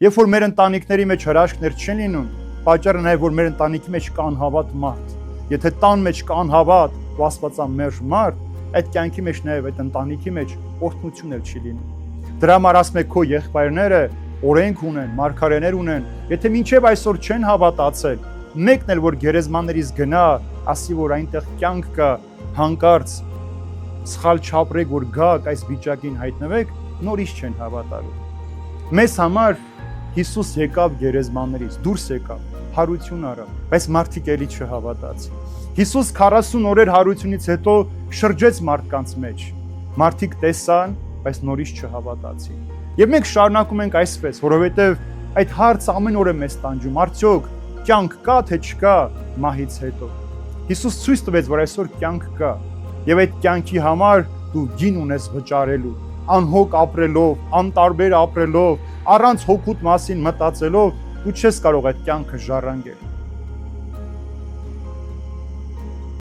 Երբ որ մեր ընտանիքների մեջ հրաշքներ չեն լինում, պատճառը նաև որ մեր ընտանիքի մեջ կա անհավատ մարդ։ Եթե տան մեջ կա անհավատ ու աստվածամերժ մարդ, այդ կյանքի մեջ նաև այդ ընտանիքի մեջ օրհնություն չի լինում։ Դրա համար ասում է քո եղբայրները օրենք ունեն, մարգարեներ ունեն, եթե մինչև այսօր չեն հավատացել, մեկն էլ որ գերեզմաններից գնա, ասի որ այնտեղ կյանք կա, հանկարծ սխալ չապրեք, որ գաք այս վիճակին հայտնվեք, նորից չեն հավատալու։ Մեզ համար Հիսուս եկավ գերեզմաններից, դուրս եկավ, հարություն արավ, բայց մարդիկ էլի չհավատացին։ Հիսուս 40 օրեր հարությունից հետո շրջեց մարդկանց մեջ։ Մարդիկ տեսան, բայց նորից չհավատացին։ Եվ մենք շարունակում ենք այսպես, որովհետև այդ հարցը ամեն օր է մեզ տանջում, արդյոք կյանք կա թե չկա մահից հետո։ Հիսուս ցույց տվեց, որ այսօր կյանք կա, եւ այդ կյանքի համար դու գին ունես վճարելու, անհոգ ապրելով, անտարբեր ապրելով, առանց հոգուտ մասին մտածելով, դու չես կարող այդ կյանքը ժառանգել։